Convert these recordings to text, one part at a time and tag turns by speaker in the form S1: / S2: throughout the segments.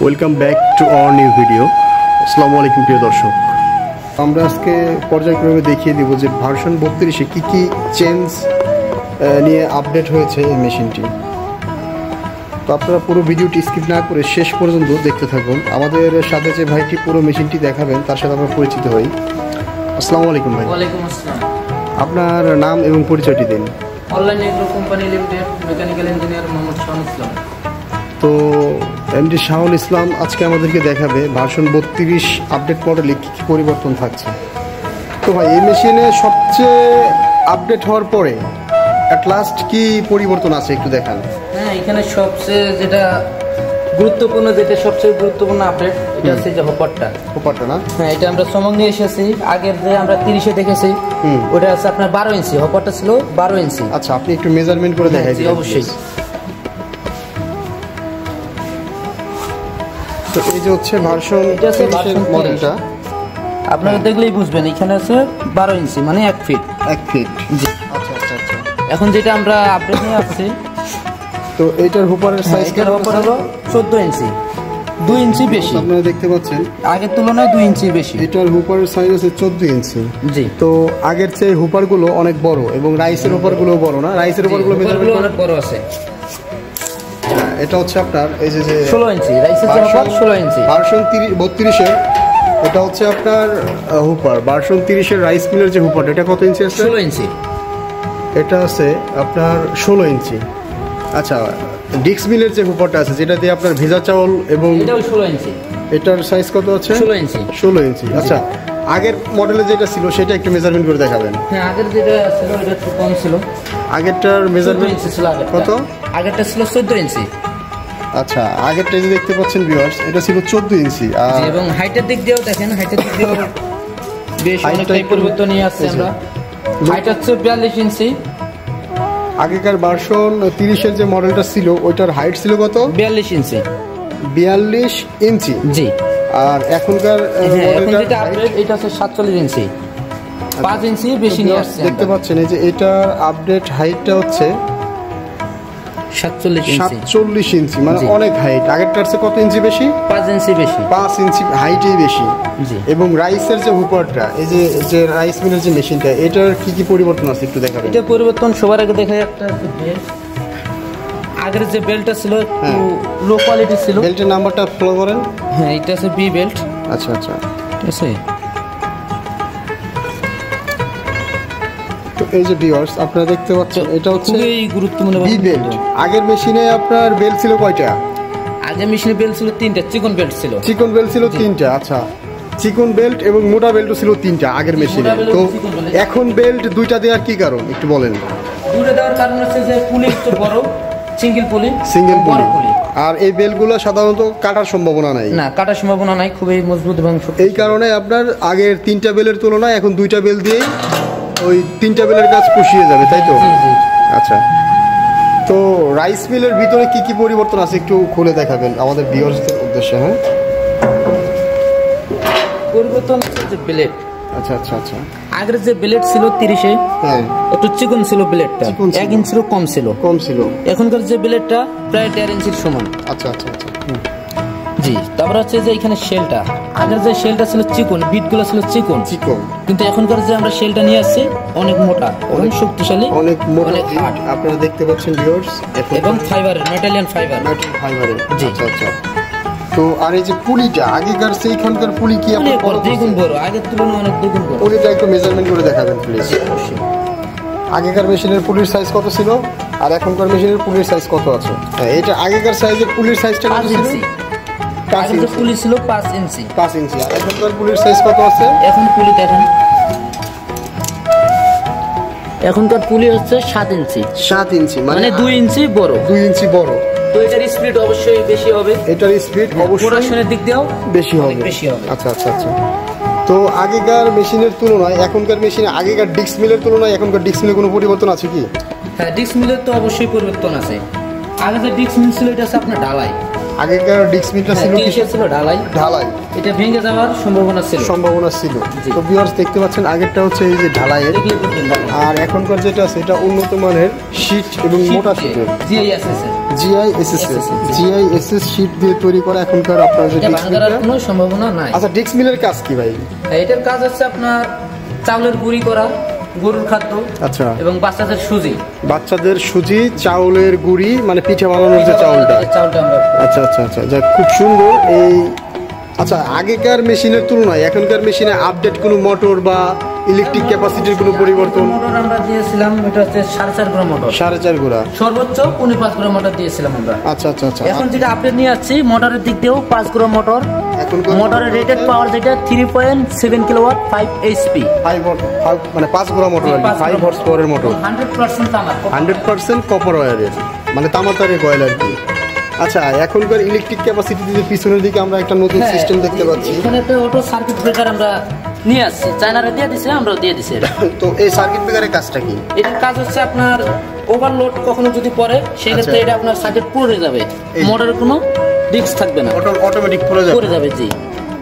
S1: Welcome back to our new video. আসসালামু আলাইকুম প্রিয় দর্শক, আমরা আজকে পর্যায়ক্রমে দেখিয়ে দিব যে ভার্সন 32-এ কী কী চেঞ্জ নিয়ে আপডেট হয়েছে এই মেশিনটি। তো আপনারা পুরো ভিডিওটি স্কিপ না করে শেষ পর্যন্ত দেখতে থাকুন। আমাদের সাথে যে ভাইটি পুরো মেশিনটি দেখাবেন তার সাথে আমরা পরিচিত হই। আসসালামু আলাইকুম ভাই।
S2: ওয়ালাইকুম আসসালাম।
S1: আপনার নাম এবং পরিচয়টি দিন।
S2: Online agro company limited, mechanical engineer Mohammad Shahul Islam.
S1: তো এমডি শাহুল ইসলাম আজকে আমাদেরকে দেখাবে ভার্সন 32 আপডেট মডেলে কী কী পরিবর্তন থাকছে। তো ভাই, এই মেশিনে সবচেয়ে আপডেট হওয়ার পরে অ্যাট লাস্ট কি পরিবর্তন আছে একটু দেখান।
S2: হ্যাঁ, এখানে সবচেয়ে সবচেয়ে গুরুত্বপূর্ণ আপডেট এটা হচ্ছে যে হপারটা না? হ্যাঁ, এটা আমরা চমক নিয়ে এসেছি। আগের যে আমরা 30-এ দেখেছি ওটা আছে আপনার 12 ইঞ্চি, হপারটা ছিল 12 ইঞ্চি।
S1: আচ্ছা, আপনি একটু মেজারমেন্ট করে দেখাই দিন।
S2: অবশ্যই।
S1: তো এই যে হচ্ছে ভার্সন মডেলটা,
S2: আপনারা দেখলেই বুঝবেন এখানে আছে 12 ইঞ্চি মানে 1 ফিট। জি।
S1: আচ্ছা আচ্ছা আচ্ছা।
S2: এখন যেটা আমরা আপডেট নিয়ে আসছি,
S1: তো এইটার হুপারের সাইজ
S2: হুপার হলো 14 ইঞ্চি, 2 ইঞ্চি বেশি।
S1: আপনারা দেখতে পাচ্ছেন
S2: আগের তুলনায় 2 ইঞ্চি বেশি।
S1: এটার হুপারের সাইজ আছে 14 ইঞ্চি।
S2: জি।
S1: তো আগের চেয়ে হুপারগুলো অনেক বড় এবং রাইসের হুপারগুলো বড় না? রাইসের হুপারগুলো মেজারমেন্ট
S2: অনেক বড় আছে।
S1: এটা হচ্ছে আপনার এই যে
S2: 16 ইঞ্চি রাইসের হুপার, 16 ইঞ্চি
S1: ভার্সন 32-এর। এটা হচ্ছে আপনার হুপার ভার্সন 30-এর রাইস মিলের যে হুপার, এটা কত ইঞ্চি আছে?
S2: 16 ইঞ্চি।
S1: এটা আছে আপনার 16 ইঞ্চি। আচ্ছা, ডিক্স মিলের যে হুপারটা আছে যেটা দিয়ে আপনার ভেজা চাউল এবং
S2: এটাও 16 ইঞ্চি।
S1: এটার সাইজ কত আছে?
S2: 16 ইঞ্চি।
S1: 16 ইঞ্চি। আচ্ছা, আগের মডেলে যেটা ছিল সেটা একটু মেজারমেন্ট করে দেখাবেন।
S2: হ্যাঁ, আগের যেটা ছিল এটা একটু কম ছিল।
S1: আগেরটার মেজারমেন্ট
S2: ছিল
S1: কত?
S2: আগেরটা ছিল 14 ইঞ্চি।
S1: আচ্ছা, আগেরটা যে দেখতে পাচ্ছেন ভিউয়ার্স, এটা ছিল 14 ইঞ্চি।
S2: এবং হাইটের দিক দিয়েও দেখেন, হাইটের দিক দিয়েও বেশ অনেকটাই পরিবর্তন নিয়ে আসছে আমরা। হাইট হচ্ছে 42 ইঞ্চি।
S1: আগেকার ভার্সন 30-এর যে মডেলটা ছিল ওইটার হাইট ছিল কত?
S2: 42 ইঞ্চি।
S1: 42 ইঞ্চি।
S2: জি।
S1: আর এখনকার
S2: এখন যেটা আপডেট এটা হচ্ছে 47 ইঞ্চি, 5 ইঞ্চি বেশি নিয়ে আসছে।
S1: দেখতে পাচ্ছেন এই যে এটার আপডেট হাইটটা হচ্ছে 47 ইঞ্চি, মানে অনেক হাইট। আগেরটার চেয়ে কত ইঞ্চি বেশি?
S2: 5 ইঞ্চি বেশি।
S1: 5 ইঞ্চি হাইটই বেশি। এবং রাইসের যে হুপারটা, এই যে রাইস মিলের যে মেশিনটা, এটার কি কি পরিবর্তন আছে একটু দেখাবেন।
S2: এটা পরিবর্তন সবার আগে দেখা একটা আগের যে বেল্টটা ছিল একটু লো কোয়ালিটি ছিল।
S1: বেল্টের নাম্বারটা ফলো করেন।
S2: হ্যাঁ, এটা আছে বি বেল্ট।
S1: আচ্ছা আচ্ছা,
S2: ঠিক আছে।
S1: তো এই যে ভিউয়ার্স আপনারা দেখতে পাচ্ছেন এটা হচ্ছে
S2: খুবই গুরুত্বপূর্ণ
S1: বি বেল্ট। আগের মেশিনে আপনার বেল্ট ছিল কয়টা?
S2: আগের মেশিনে বেল্ট ছিল 3টা, চিকন বেল্ট ছিল।
S1: চিকন বেল্ট ছিল 3টা। আচ্ছা, চিকন বেল্ট এবং মোটা বেল্টও ছিল 3টা আগের মেশিনে। তো এখন বেল্ট 2টা দেওয়ার কি কারণ একটু বলেন।
S2: 2টা দেওয়ার কারণ হচ্ছে যে পুলি একটু বড়, সিঙ্গেল পুলি। আর
S1: এই বেল্টগুলো সাধারণত কাটার সম্ভাবনা নাই।
S2: না, কাটার সম্ভাবনা নাই, খুবই মজবুত এবং
S1: এই কারণে আপনার আগের 3টা বেলের তুলনায় এখন 2টা বেল দিয়েই ওই 3টা বেলের কাজ পুষিয়ে যাবে, তাই তো? আচ্ছা, তো রাইস মিলের ভিতরে কি কি পরিবর্তন আছে একটু খুলে দেখাবেন আমাদের ভিউয়ার্সদের উদ্দেশ্যে। হ্যাঁ,
S2: পরিবর্তন হচ্ছে যে ব্লেড।
S1: আচ্ছা আচ্ছা আচ্ছা।
S2: আগের যে ব্লেড ছিল 30-এ, হ্যাঁ, একটু চিকন ছিল ব্লেডটা, 1 ইঞ্চির কম ছিল। এখনকার যে ব্লেডটা প্রায় 1.5 ইঞ্চির সমান।
S1: আচ্ছা আচ্ছা আচ্ছা।
S2: জি। তারপর হচ্ছে যে এখানে শেলটা, আগের যে শেলটা ছিল চিকন, বিটগুলো ছিল চিকন, কিন্তু এখনকার যে আমরা শেলটা নিয়ে আসছি অনেক মোটা, অনেক শক্তিশালী,
S1: অনেক হার্ড। আপনারা দেখতে পাচ্ছেন ভিউয়ার্স,
S2: এবং ফাইবারের, মেটালিয়ান
S1: ফাইবারের।
S2: জি।
S1: আচ্ছা আচ্ছা। তো আর এই যে পুলিটা, আগেকার সেইখানকার পুলি কি
S2: আপনার দ্বিগুণ বড়, আগের তুলনায় অনেক দ্বিগুণ বড়।
S1: পুলিটা একটু মেজারমেন্ট করে দেখাবেন প্লিজ। আগেকার মেশিনের পুলির সাইজ কত ছিল আর এখনকার মেশিনের পুলির সাইজ কত আছে? এটা আগেকার সাইজের পুলির সাইজটা কত ছিল?
S2: আগের পুলি ছিল 5 ইঞ্চি।
S1: 5 ইঞ্চি। আর এখনকার পুলির সাইজ কত আছে?
S2: এখন পুলি দেখেন, এখনকার পুলি হচ্ছে 7 ইঞ্চি।
S1: 7 ইঞ্চি মানে
S2: 2 ইঞ্চি বড়।
S1: 2 ইঞ্চি বড়।
S2: তো এটার স্পিড অবশ্যই বেশি হবে।
S1: এটার স্পিড অবশ্যই
S2: প্রোডাকশনের দিক দিয়েও
S1: বেশি হবে। আচ্ছা আচ্ছা আচ্ছা। তো আগেকার মেশিনের তুলনায় এখনকার মেশিনে, আগেকার ডিক্স মিলের তুলনায় এখনকার ডিক্স মিলে কোনো পরিবর্তন আছে কি?
S2: হ্যাঁ, ডিক্স মিলের তো অবশ্যই পরিবর্তন আছে। আগে যে ডিক্স মিল ছিল এটা হচ্ছে আপনার ঢালাই।
S1: আগেকার ডিস্ক মিলটা ছিল
S2: কিসের ছিল? ঢালাই।
S1: ঢালাই।
S2: এটা ভেঙে যাওয়ার সম্ভাবনা ছিল।
S1: তো ভিউয়ার্স দেখতে পাচ্ছেন আগেরটা হচ্ছে এই যে ঢালাইয়ের, আর এখনকার যেটা আছে এটা উন্নত মানের শীট এবং মোটা শীটের জিআইএসএস শীট দিয়ে তৈরি করা এখনকার আপনার যে ডিস্ক মিলের
S2: কোনো সম্ভাবনা নাই।
S1: আচ্ছা, ডিস্ক মিলের কাজ কি ভাই?
S2: এটার কাজ হচ্ছে আপনার চাউলের গুঁড়ি করা, গরুর খাদ্য,
S1: আচ্ছা,
S2: এবং বাচ্চাদের সুজি,
S1: চাউলের গুঁড়ি, মানে পিঠা বানানোর যে চাউলটা
S2: আমরা।
S1: আচ্ছা আচ্ছা আচ্ছা, যাক খুব সুন্দর। এই আচ্ছা, আগেকার মেশিনের তুলনায় এখনকার মেশিনে আপডেট কোনো মোটর বা ইলেকট্রিক ক্যাপাসিটির কোনো পরিবর্তন?
S2: মোটর আমরা দিয়েছিলাম, এটা হচ্ছে 4.5 গুঁড়া মোটর,
S1: 4.5 গুঁড়া,
S2: সর্বোচ্চ 5 গুঁড়া মোটর দিয়েছিলাম আমরা।
S1: আচ্ছা আচ্ছা আচ্ছা।
S2: এখন যেটা আপডেট নিয়ে আসছি মোটরের দিক দিয়েও 5 গুঁড়া মোটর। মোটরের রেটেড পাওয়ার যেটা 3.7 কিলোওয়াট, 5 এইচপি,
S1: মানে 5 গুঁড়া মোটর, 5 হর্স পাওয়ারের মোটর,
S2: 100% তামা,
S1: 100% কপার ওয়্যারের, মানে তামাতারের কয়েল আর কি। আচ্ছা, এখনকার ইলেকট্রিক ক্যাপাসিটি দিয়ে পিছনের দিকে আমরা একটা নতুন সিস্টেম দেখতে পাচ্ছি।
S2: এখানে একটা অটো সার্কিট ব্রেকার আমরা নিয়ে আসছি, চায়নারা দিয়ে দিছে, আমরাও দিয়ে দিছি।
S1: তো এই সার্কিট ব্রেকারের কাজটা কি?
S2: এটার কাজ হচ্ছে আপনার ওভারলোড কখনো যদি পড়ে সেক্ষেত্রে এটা আপনার সার্কিট পড়ে যাবে, মোটরের কোনো রিস্ক থাকবে না,
S1: অটোমেটিক পড়ে যাবে।
S2: জি,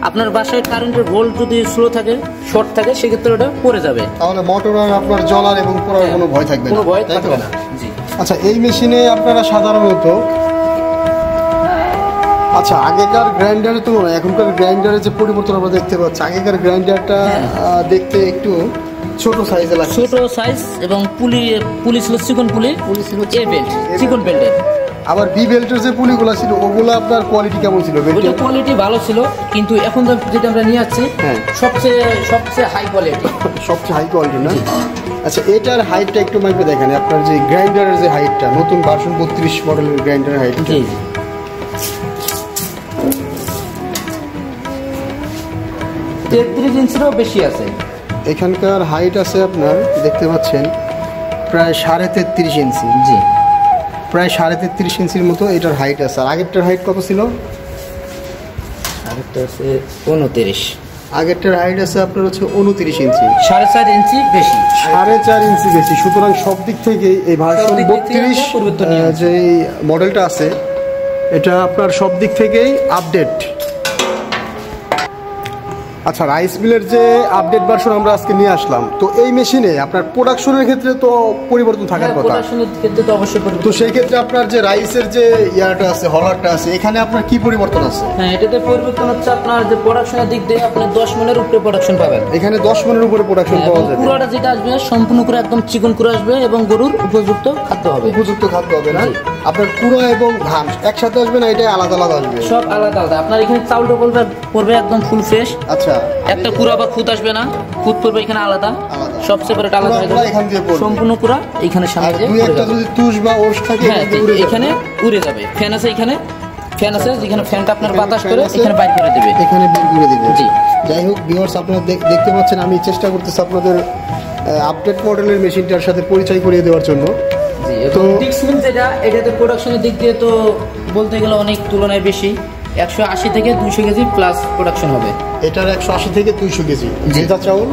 S2: আপনার বাসায় কারেন্টের ভোল্ট যদি স্লো থাকে, শর্ট থাকে, সেক্ষেত্রে ওটা পড়ে যাবে,
S1: তাহলে মোটর আর আপনার জ্বলার এবং পড়ার কোনো ভয় থাকবে না,
S2: কোনো ভয় থাকবে না। জি।
S1: আচ্ছা, এই মেশিনে আপনারা সাধারণত আচ্ছা, আগেকার গ্রাইন্ডারের তুলনায় এখনকার গ্রাইন্ডারের যে পরিবর্তন আমরা দেখতে পাচ্ছি, আগেকার গ্রাইন্ডারটা দেখতে একটু ছোট সাইজে লাগে,
S2: ছোট সাইজ, এবং পুলি ছিল চিকন পুলি ছিল এ বেল্ট, চিকন বেল্টের।
S1: আবার বি বেল্টের যে পুলিগুলো ছিল ওগুলো আপনার কোয়ালিটি কেমন ছিল?
S2: ওটা কোয়ালিটি ভালো ছিল, কিন্তু এখন যেটা আমরা নিয়ে যাচ্ছি সবচেয়ে হাই কোয়ালিটি,
S1: সবচেয়ে হাই কোয়ালিটি না? আচ্ছা, এটার হাইটটা একটু মাইপে দেখেন, আপনার যে গ্রাইন্ডারের যে হাইটটা, নতুন ভার্সন 32 মডেলের গ্রাইন্ডারের হাইট
S2: 33 ইঞ্চিরও বেশি আছে।
S1: এখানকার হাইট আছে আপনার দেখতে পাচ্ছেন প্রায় 33.5 ইঞ্চি।
S2: জি,
S1: প্রায় 33.5 ইঞ্চির মতো এটার হাইট আছে। আর আগেরটার হাইট কত ছিল?
S2: আগেরটা আছে 29।
S1: আগেরটার হাইট আছে আপনার হচ্ছে 29 ইঞ্চি,
S2: 4.5 ইঞ্চি বেশি,
S1: 4.5 ইঞ্চি বেশি। সুতরাং সব দিক থেকে এই ভার্সন 32 যে মডেলটা আছে এটা আপনার সব দিক থেকেই আপডেট। আচ্ছা, রাইস মিলের যে আপডেট ভার্সন আমরা আজকে নিয়ে আসলাম, তো এই মেশিনে আপনার প্রোডাকশনের ক্ষেত্রে তো পরিবর্তন থাকার কথা।
S2: প্রোডাকশনের ক্ষেত্রে তো অবশ্যই পরিবর্তন।
S1: তো সেই ক্ষেত্রে আপনার যে রাইসের যে ইয়াটা আছে, হলারটা আছে, এখানে আপনার কি পরিবর্তন আছে?
S2: হ্যাঁ, এটাতে পরিবর্তন হচ্ছে আপনার যে প্রোডাকশনের দিক দিয়ে আপনি 10 মনের উপরে প্রোডাকশন পাবেন।
S1: এখানে 10 মনের উপরে প্রোডাকশন পাওয়া যাবে।
S2: পুরোটা যেটা আসবে সম্পূর্ণ করে একদম চিকন করে আসবে, এবং গরুর উপযুক্ত খাদ্য হবে।
S1: উপযুক্ত খাদ্য হবে না? আপনার কুড়া এবং ধান একসাথে আসবে না, এটা আলাদা আলাদা আসবে?
S2: সব আলাদা আলাদা। আপনার এখানে চাউলটা পড়বে একদম ফুল ফ্রেশ।
S1: আচ্ছা,
S2: একটা কুড়া বা খুদ আসবে না, খুদ পড়বে এখানে আলাদা, সব সেপারেট আলাদা হয়ে যাবে।
S1: এখান দিয়ে পড়বে
S2: সম্পূর্ণ কুড়া এখানে সামনে দিয়ে
S1: দুই একটা যদি তুষ বা ওশ থাকে
S2: এখানে উড়ে যাবে। ফ্যান আছে, এখানে ফ্যান আছে, যেখানে ফ্যানটা আপনার বাতাস করে এখানে বাইর করে দেবে,
S1: এখানে বের করে দিবে।
S2: জি।
S1: যাই হোক ভিউয়ার্স, আপনারা দেখতে পাচ্ছেন আমি চেষ্টা করতেছি আপনাদের আপডেট মডেলের মেশিনটার সাথে পরিচয় করিয়ে দেওয়ার জন্য।
S2: জি। তো ডিক্স মিল যেটা, এটাতে প্রোডাকশনের দিক দিয়ে তো বলতে গেলে অনেক তুলনায় বেশি, 180 থেকে 200 কেজি প্লাস প্রোডাকশন হবে।
S1: এটার 180 থেকে 200 কেজি ভেজা চাউল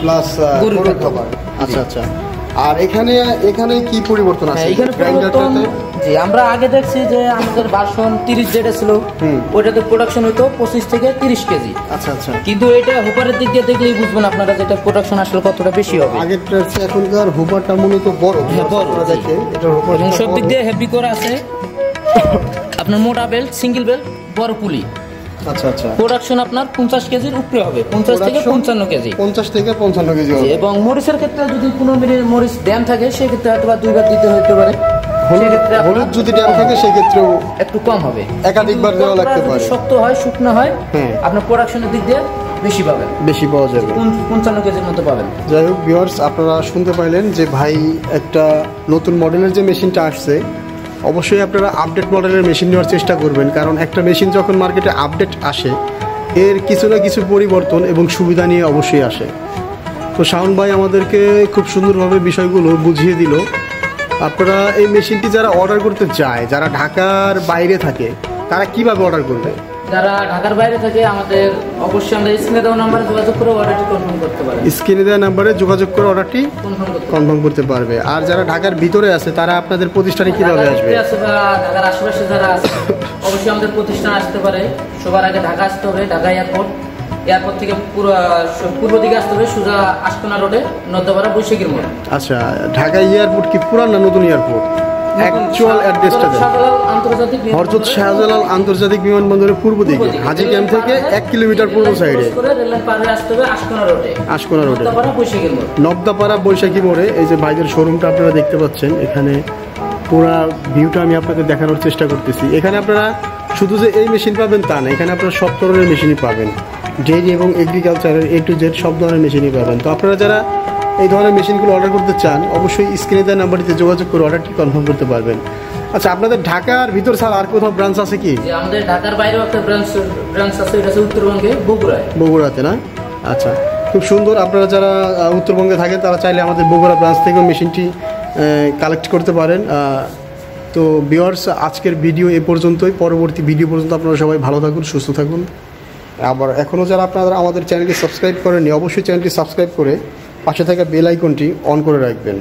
S1: প্লাস গরুর খাবার। আচ্ছা আচ্ছা। আর এখানে কি পরিবর্তন আছে?
S2: এখানে গ্রাইন্ডারটাতে জি, আমরা আগে দেখছি যে আমাদের ভার্সন 30 যেটা ছিল ওইটাতে প্রোডাকশন হতো 25 থেকে 30 কেজি।
S1: আচ্ছা আচ্ছা।
S2: কিন্তু এটা হুপারের দিক দিয়ে দেখলেই বুঝবেন আপনারা যেটা প্রোডাকশন আসলে কতটা বেশি হবে।
S1: আগেরটা এখনকার হুপারটা মূলত বড়,
S2: বড়
S1: দেখে এটা হুপার
S2: এবং সব দিক দিয়ে হেভি করা আছে। আপনার মোটা বেল্ট, সিঙ্গেল বেল্ট, বড় পুলি।
S1: আচ্ছা আচ্ছা।
S2: প্রোডাকশন আপনার 50 কেজির উপরে হবে, 50 থেকে 55 কেজি।
S1: 50 থেকে 55 কেজি হবে।
S2: এবং মরিচের ক্ষেত্রে যদি কোনো মিনিট মরিচ ড্যাম থাকে সেক্ষেত্রে হয়তো বা 2 বার দিতে হতে পারে।
S1: হলুদ যদি ড্যাম থাকে সেক্ষেত্রেও
S2: একটু কম হবে,
S1: একাধিকবার দেওয়া লাগতে পারে।
S2: শক্ত হয়, শুকনো হয়, আপনার প্রোডাকশনের দিক দিয়ে বেশি পাবেন,
S1: বেশি পাওয়া যাবে,
S2: 55 কেজির মতো পাবেন।
S1: যাই হোক ভিউয়ার্স, আপনারা শুনতে পাইলেন যে ভাই একটা নতুন মডেলের যে মেশিনটা আসছে, অবশ্যই আপনারা আপডেট মডেলের মেশিন নেওয়ার চেষ্টা করবেন, কারণ একটা মেশিন যখন মার্কেটে আপডেট আসে এর কিছু না কিছু পরিবর্তন এবং সুবিধা নিয়ে অবশ্যই আসে। তো শাওন ভাই আমাদেরকে খুব সুন্দরভাবে বিষয়গুলো বুঝিয়ে দিল। আপনারা এই মেশিনটি যারা অর্ডার করতে চায়, যারা ঢাকার বাইরে থাকে, তারা কিভাবে অর্ডার করবে?
S2: যারা ঢাকার বাইরে থাকে আমাদের অবশ্যই আমরা স্ক্রিনে দেওয়া নাম্বারে যোগাযোগ করে অর্ডারটি কনফার্ম করতে পারেন।
S1: স্ক্রিনে দেওয়া নাম্বারে যোগাযোগ করে অর্ডারটি
S2: কনফার্ম
S1: করতে পারবে। আর যারা ঢাকার ভিতরে আছে তারা আপনাদের প্রতিষ্ঠানে কিভাবে আসবে?
S2: ঢাকার আশেপাশে যারা আছে অবশ্যই আমাদের প্রতিষ্ঠানে আসতে পারে। সবার আগে ঢাকা আসতে হবে, ঢাকা এয়ারপোর্ট থেকে পূর্ব দিকে আসতে হবে, সোজা আশকোনা রোডে নদ্দাপাড়া বৈশাখীর মোড়।
S1: আচ্ছা, ঢাকা এয়ারপোর্ট কি পুরান না নতুন এয়ারপোর্ট? অ্যাকচুয়াল অ্যাড্রেসটা দেন। হযরত শাহজালাল আন্তর্জাতিক বিমানবন্দরের পূর্ব দিকে, হাজী ক্যাম্প থেকে 1 কিলোমিটার পূর্ব সাইডে আশকোনা রোডে নদ্দাপাড়া বৈশাখী মোড়ে। এই যে ভাইদের শোরুমটা আপনারা দেখতে পাচ্ছেন, এখানে পুরো ভিউটা আমি আপনাদের দেখানোর চেষ্টা করতেছি। এখানে আপনারা শুধু যে এই মেশিন পাবেন তা না, এখানে আপনারা সব ধরনের মেশিনই পাবেন। ডেইরি এবং এগ্রিকালচারের A to Z সব ধরনের মেশিনই পাবেন। তো আপনারা যারা এই ধরনের মেশিনগুলো অর্ডার করতে চান অবশ্যই স্ক্রিনে দেওয়া নাম্বারটিতে যোগাযোগ করে অর্ডারটি কনফার্ম করতে পারবেন। আচ্ছা, আপনাদের ঢাকার ভিতর ছাড়া আর কোথাও ব্রাঞ্চ আছে কি?
S2: আমাদের ঢাকার বাইরেও একটা ব্রাঞ্চ আছে, এটা হচ্ছে উত্তরবঙ্গে
S1: বগুড়াতে না? আচ্ছা, খুব সুন্দর। আপনারা যারা উত্তরবঙ্গে থাকেন তারা চাইলে আমাদের বগুড়া ব্রাঞ্চ থেকেও মেশিনটি কালেক্ট করতে পারেন। তো ভিউয়ার্স, আজকের ভিডিও এ পর্যন্তই। পরবর্তী ভিডিও পর্যন্ত আপনারা সবাই ভালো থাকুন, সুস্থ থাকুন। আবার এখনও যারা আপনারা আমাদের চ্যানেলটি সাবস্ক্রাইব করেননি অবশ্যই চ্যানেলটি সাবস্ক্রাইব করে পাশে থাকা বেল আইকনটি অন করে রাখবেন।